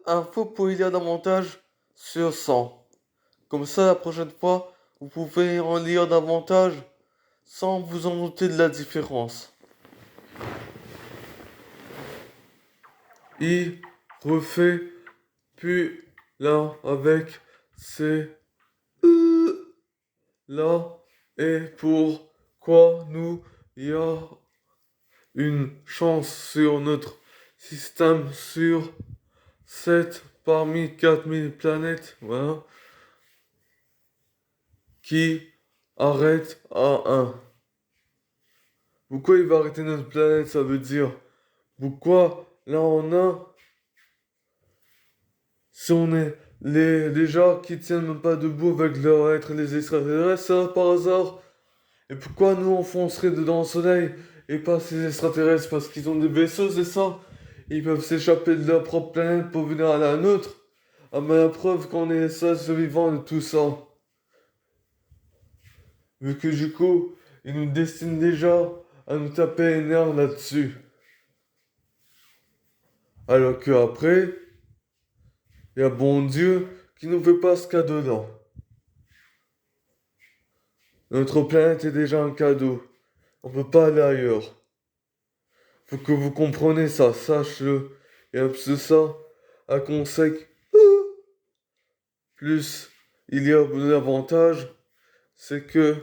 infos pour y lire davantage sur 100. Comme ça, la prochaine fois, vous pouvez en lire davantage sans vous en douter de la différence. Il refait, puis là, avec ces là, et pourquoi nous y a une chance sur notre système sur 7 parmi 4000 planètes, voilà, qui arrête à 1. Pourquoi il va arrêter notre planète, ça veut dire pourquoi là on a, si on est les gens qui tiennent même pas debout avec leur être les extraterrestres, ça par hasard. Et pourquoi nous on foncerait dedans le soleil et pas ces extraterrestres? Parce qu'ils ont des vaisseaux, c'est ça? Ils peuvent s'échapper de leur propre planète pour venir à la nôtre. Ah mais la preuve qu'on est les seuls survivants de tout ça. Vu que du coup, ils nous destinent déjà à nous taper les nerfs là-dessus. Alors que après, il y a bon Dieu qui nous fait pas ce cadeau-là. Notre planète est déjà un cadeau. On peut pas aller ailleurs. Faut que vous compreniez ça, sache-le. Et un peu ça, à conseil, plus il y a l'avantage, c'est que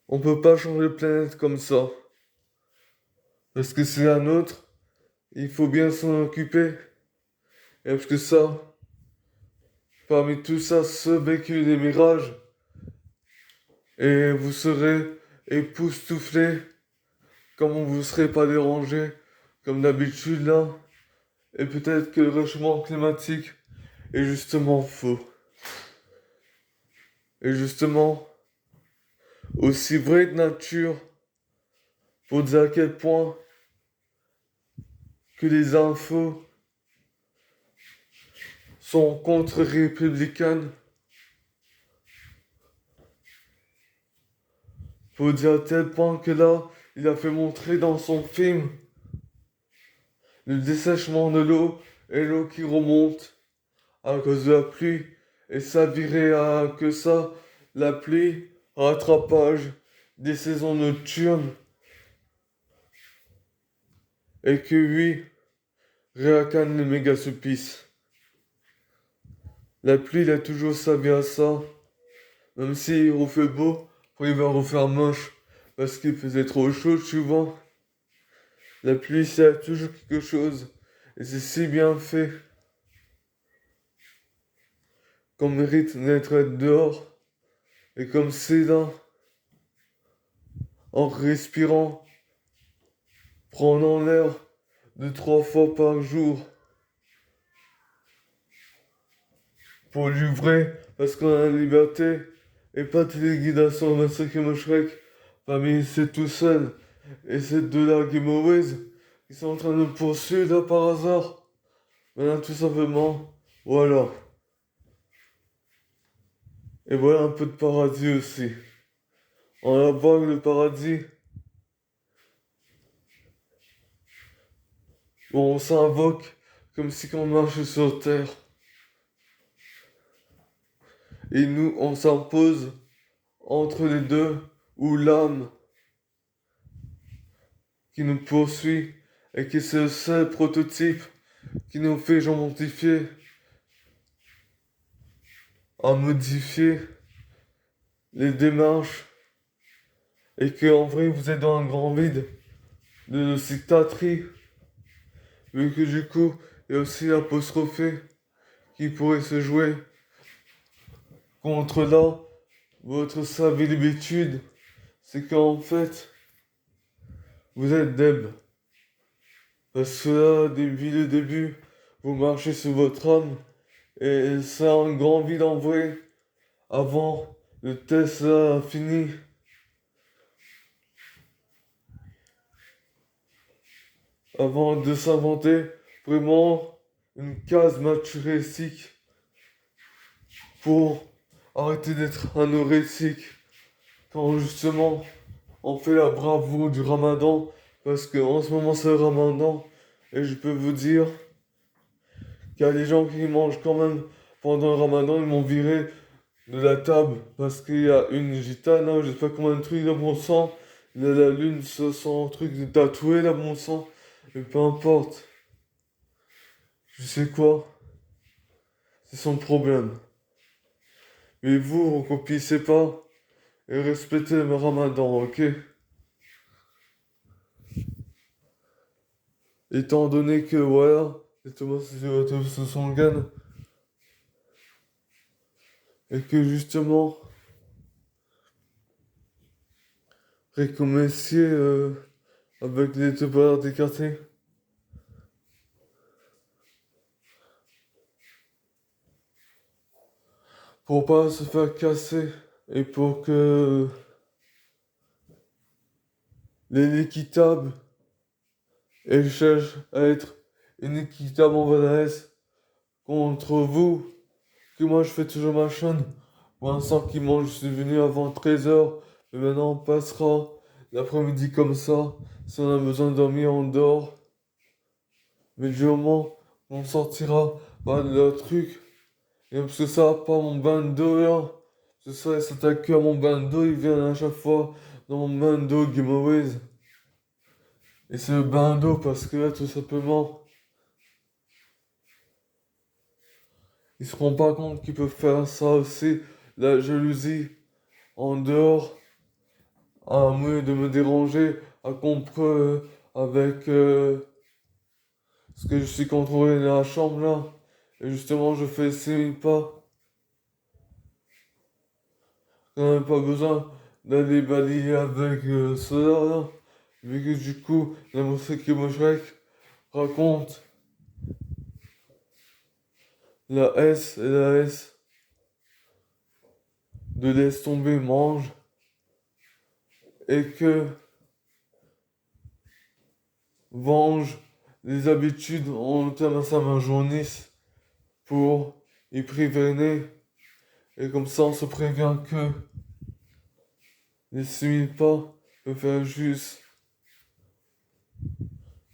on peut pas changer de planète comme ça. Parce que c'est la nôtre, il faut bien s'en occuper. Et parce que ça, parmi tout ça, ce véhicule des mirages, et vous serez époustouflé, comme on vous serez pas dérangé, comme d'habitude là. Et peut-être que le réchauffement climatique est justement faux. Et justement, aussi vrai de nature, pour dire à quel point que les infos sont contre-républicaines. Pour dire à tel point que là, il a fait montrer dans son film le dessèchement de l'eau et l'eau qui remonte à cause de la pluie. Et ça virait à que ça, la pluie, rattrapage des saisons nocturnes. Et que oui, réacane le méga supplice. La pluie, il a toujours servi à ça. Même s'il refait beau, après il va refaire moche. Parce qu'il faisait trop chaud, tu vois. La pluie, c'est toujours quelque chose. Et c'est si bien fait qu'on mérite d'être dehors. Et comme c'est là, en respirant, prenant l'air 2-3 fois par jour. Pour livrer, parce qu'on a la liberté. Et pas téléguidation 25e Shrek. Famille, c'est tout seul. Et c'est de la Game Always qui sont en train de me poursuivre là par hasard. Maintenant, tout simplement, voilà. Et voilà un peu de paradis aussi. On la voit le paradis. Où on s'invoque comme si on marchait sur terre. Et nous, on s'impose entre les deux, ou l'âme qui nous poursuit et qui est le seul prototype qui nous fait gentrifier, à modifier les démarches et que en vrai vous êtes dans un grand vide de cicatrices, vu que du coup il y a aussi l'apostrophé qui pourrait se jouer contre là votre similitude, c'est qu'en fait vous êtes Deb. Parce que là, depuis le début, vous marchez sur votre âme et c'est un grand vide en vrai avant le test là fini. Avant de s'inventer vraiment une case maturétique pour arrêter d'être anorexique quand justement on fait la bravoure du ramadan parce que en ce moment c'est le ramadan et je peux vous dire qu'il y a des gens qui mangent quand même pendant le ramadan, ils m'ont viré de la table parce qu'il y a une gitane, là, je sais pas combien de trucs dans mon sang. Il a la lune sur son truc de tatoué là, mon sang. Mais peu importe. Je sais quoi, c'est son problème. Mais vous, recomplissez pas et respectez le ramadan, ok? Étant donné que, voilà, les Thomas se sont gagne et que justement, recommencier avec les Thomas des quartiers pour pas se faire casser et pour que l'équitable elle cherche à être inéquitable en Valais contre vous, que moi je fais toujours ma chaîne. Pour l'instant qui mange, je suis venu avant 13 h, mais maintenant on passera l'après-midi comme ça. Si on a besoin de dormir, on dort. Mais du moment on sortira pas de leur truc, et parce que ça, pas mon bain d'eau là. C'est ça, ils s'attaquent à mon bain d'eau, ils viennent à chaque fois dans mon bain d'eau giveaways. Et c'est le bain d'eau parce que là, tout simplement, ils se rendent pas compte qu'ils peuvent faire ça aussi, la jalousie, en dehors, à moins de me déranger, à comprendre avec ce que je suis contrôlé dans la chambre là. Et justement, je fais 6000 pas. On n'a pas besoin d'aller balayer avec cela là. Vu que du coup, la musique que Shrek raconte la S et la S de laisse tomber mange et que venge les habitudes en termes à sa jaunisse pour y prévenir. Et comme ça, on se prévient que les 6000 pas peuvent faire juste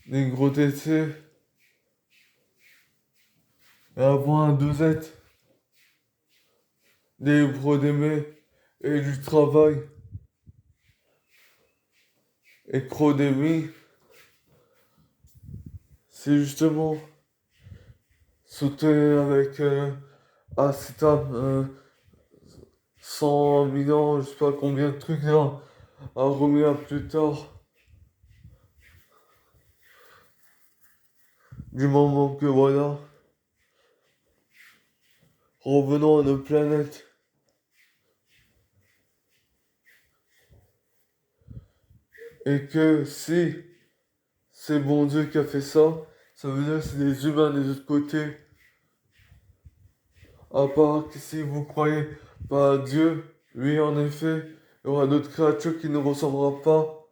des gros tétés et avoir un dosette libre d'aimer et du travail et trop d'aimer. C'est justement sauter avec Acetam 100 millions, je sais pas combien de trucs là, à remettre plus tard. Du moment que voilà, revenons à notre planète. Et que si c'est bon Dieu qui a fait ça, ça veut dire que c'est les humains des autres côtés. À part que si vous croyez pas à Dieu, oui en effet, il y aura d'autres créatures qui ne ressemblera pas.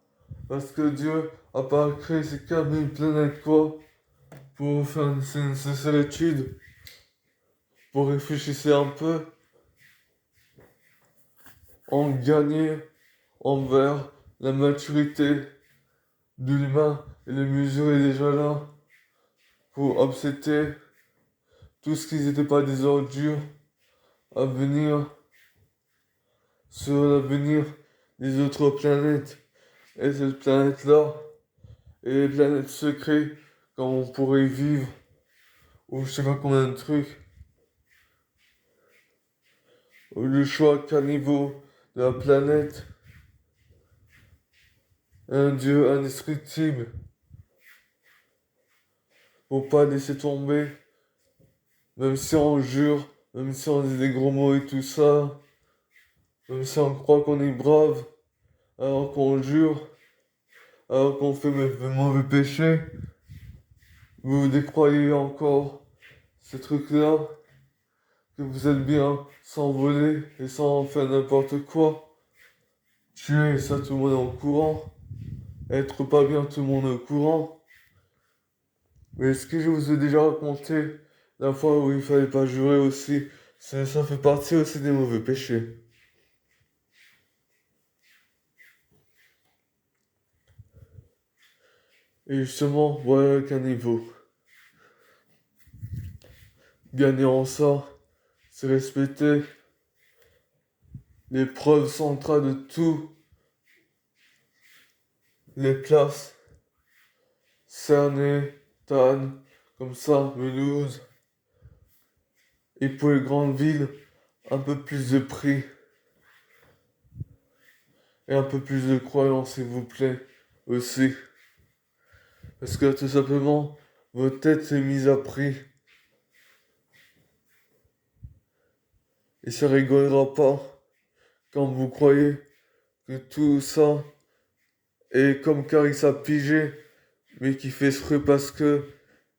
Parce que Dieu a pas créé ces câbles une planète quoi. Pour faire une étude. Pour réfléchir un peu. En gagner envers la maturité de l'humain et le mesure est déjà là pour accepter tout ce qui n'était pas des ordures à venir sur l'avenir des autres planètes. Et cette planète-là est les planètes secrètes quand on pourrait y vivre ou je sais pas combien de trucs. Ou le choix qu'à niveau de la planète, un dieu indestructible pour pas laisser tomber, même si on jure, même si on dit des gros mots et tout ça, même si on croit qu'on est brave, alors qu'on jure, alors qu'on fait de mauvais péchés, vous vous décroyez encore ces trucs-là, que vous êtes bien sans voler et sans faire n'importe quoi. Tuer, ça tout le monde est au courant. Être pas bien, tout le monde est au courant. Mais ce que je vous ai déjà raconté, la fois où il fallait pas jurer aussi, ça fait partie aussi des mauvais péchés. Et justement, voilà qu'un niveau. gagner en ça, c'est respecter les preuves centrales de tous les places. Cernay, Tannes, comme ça, Mulhouse. Et pour les grandes villes, un peu plus de prix. Et un peu plus de croyance, s'il vous plaît, aussi. Parce que tout simplement, votre tête est mise à prix. Et ça rigolera pas quand vous croyez que tout ça est comme Carissa Pigé, mais qui fait ce truc parce que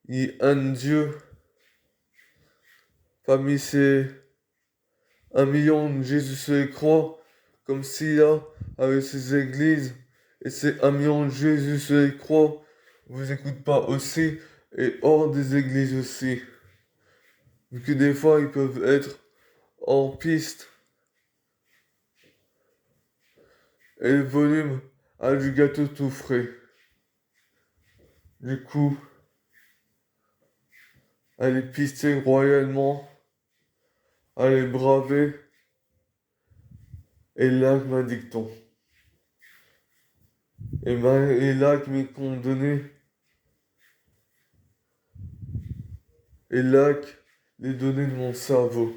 il est un dieu parmi ces 1 million de Jésus sur les croix, comme s'il là, avec ses églises, et ces 1 million de Jésus sur les croix, vous écoute pas aussi, et hors des églises aussi. Vu que des fois, ils peuvent être en piste, et le volume a du gâteau tout frais. Du coup, elle est pistée royalement, elle est bravée, et là, ma dicton. Et là, mes condamnés, et là, les données de mon cerveau.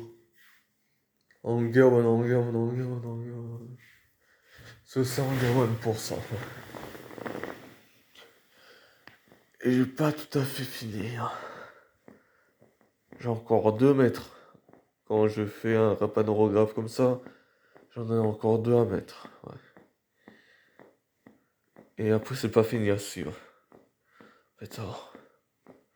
En guerre, en guerre, en guerre, en guerre. Ce c'est en guerre, 1%. Et j'ai pas tout à fait fini. J'ai encore 2 mètres. Quand je fais un rapanographe comme ça, j'en ai encore 2 à mettre. Ouais. Et après, c'est pas fini à suivre. Pétard.